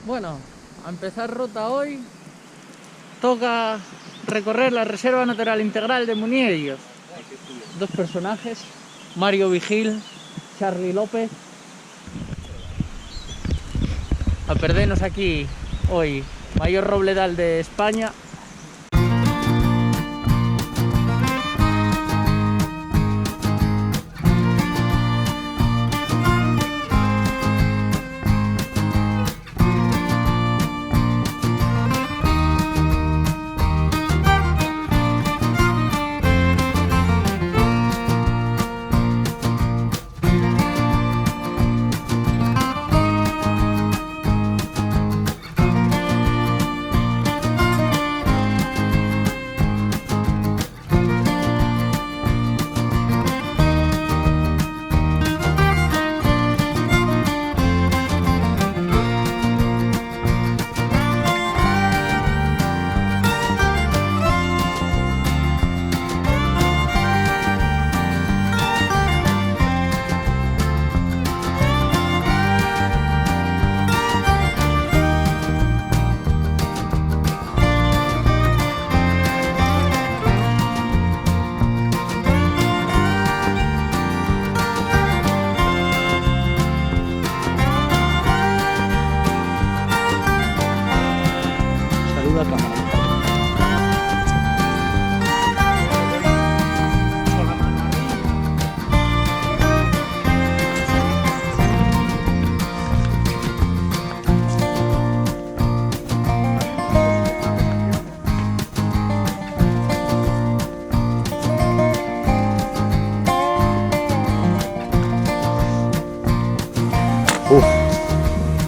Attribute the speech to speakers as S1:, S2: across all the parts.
S1: Bueno, a empezar ruta hoy toca recorrer la Reserva Natural Integral de Muniellos. Dos personajes, Mario Vigil, Charly López. A perdernos aquí hoy, mayor robledal de España.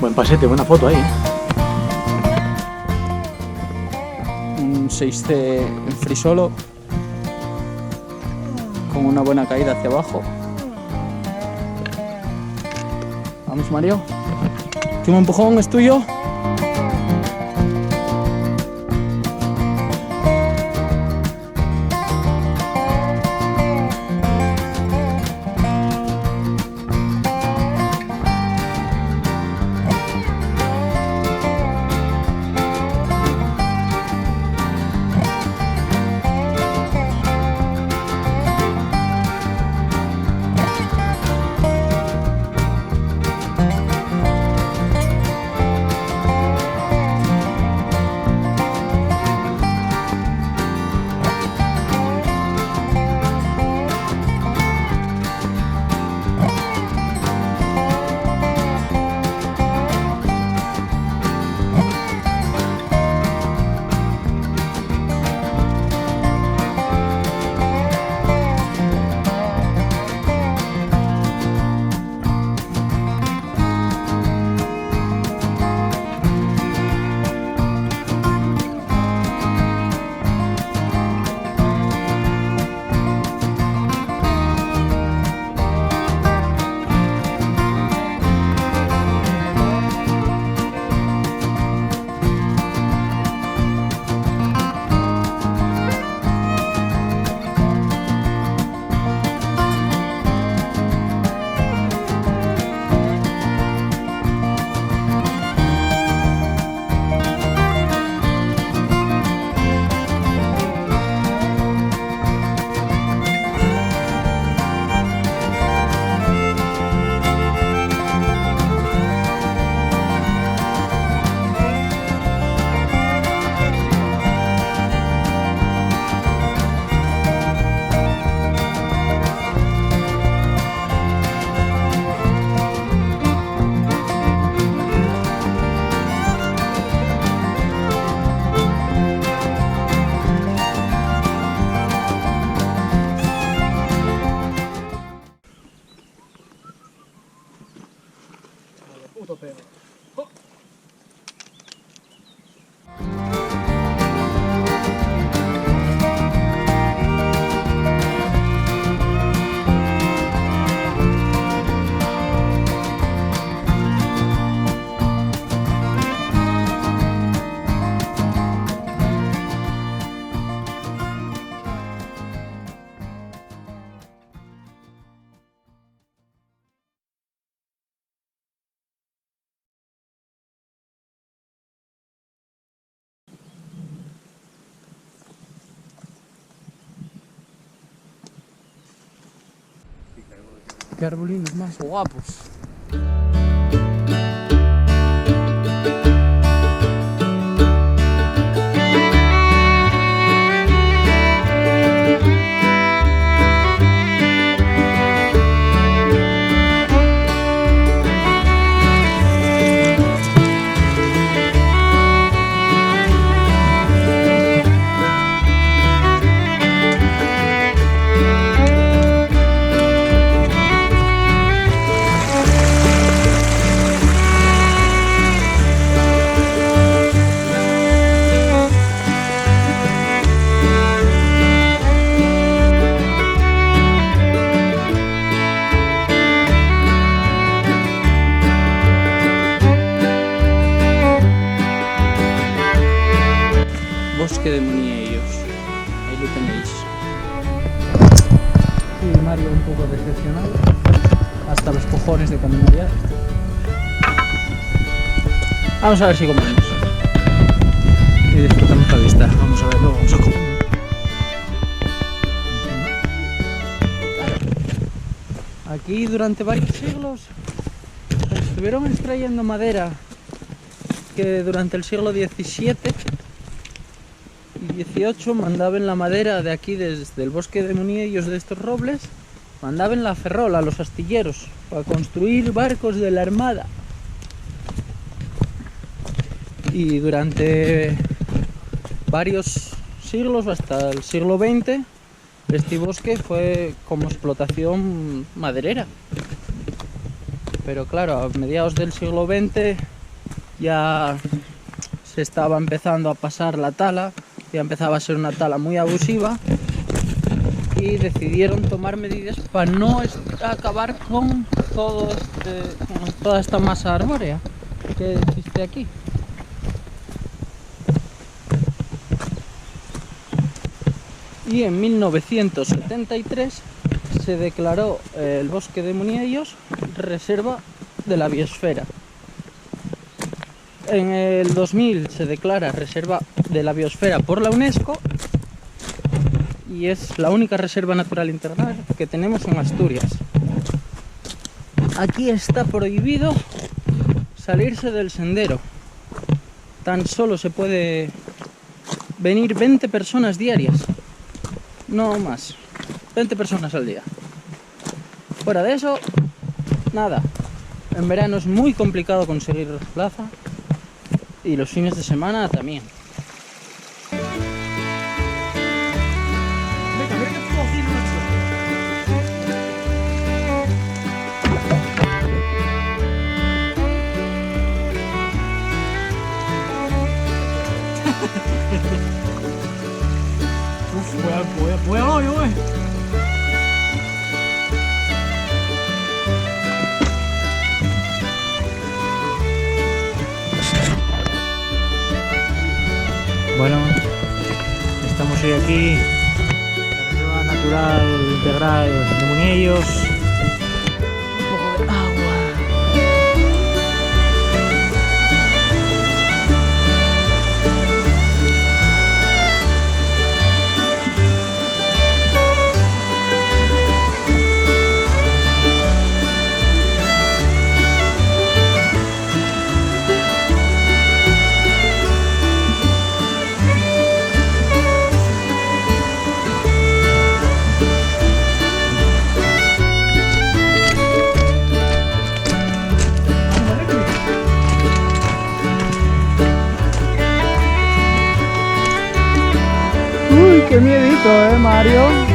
S2: Buen pasete, buena foto ahí.
S1: Un 6C en free solo, con una buena caída hacia abajo. Vamos, Mario. Último empujón, es tuyo. qué arbolinos más guapos. Bosque de Muniellos, ahí lo tenéis. Y Mario un poco decepcionado, hasta los cojones de caminar ya. Vamos a ver si comemos y disfrutamos la vista. Vamos a verlo, vamos a comer. Aquí durante varios siglos estuvieron extrayendo madera que durante el siglo XVII y XVIII mandaban la madera de aquí, desde el bosque de Muniellos, de estos robles, mandaban la Ferrol a los astilleros para construir barcos de la armada. Y durante varios siglos, hasta el siglo XX, este bosque fue como explotación maderera. Pero claro, a mediados del siglo XX ya se estaba empezando a pasar la tala, ya empezaba a ser una tala muy abusiva y decidieron tomar medidas para no acabar con toda esta masa arbórea que existe aquí. Y en 1973 se declaró el bosque de Muniellos reserva de la biosfera. En el 2000 se declara reserva de la biosfera por la UNESCO y es la única reserva natural integral que tenemos en Asturias. Aquí está prohibido salirse del sendero. Tan solo se puede venir 20 personas diarias, no más, 20 personas al día. Fuera de eso, nada. En verano es muy complicado conseguir plaza. Y los fines de semana también. Voy.
S2: Bueno, estamos hoy aquí en la Reserva Natural Integral de Muniellos. Un poco de agua.
S1: Uy, qué miedito, Mario.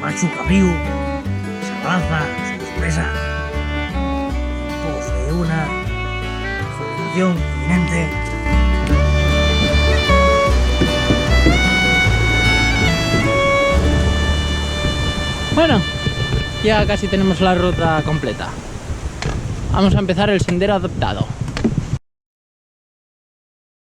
S2: Machu Cabrío se avanza, se expresa en pos de una civilización inminente.
S1: Bueno, ya casi tenemos la ruta completa. Vamos a empezar el sendero adaptado.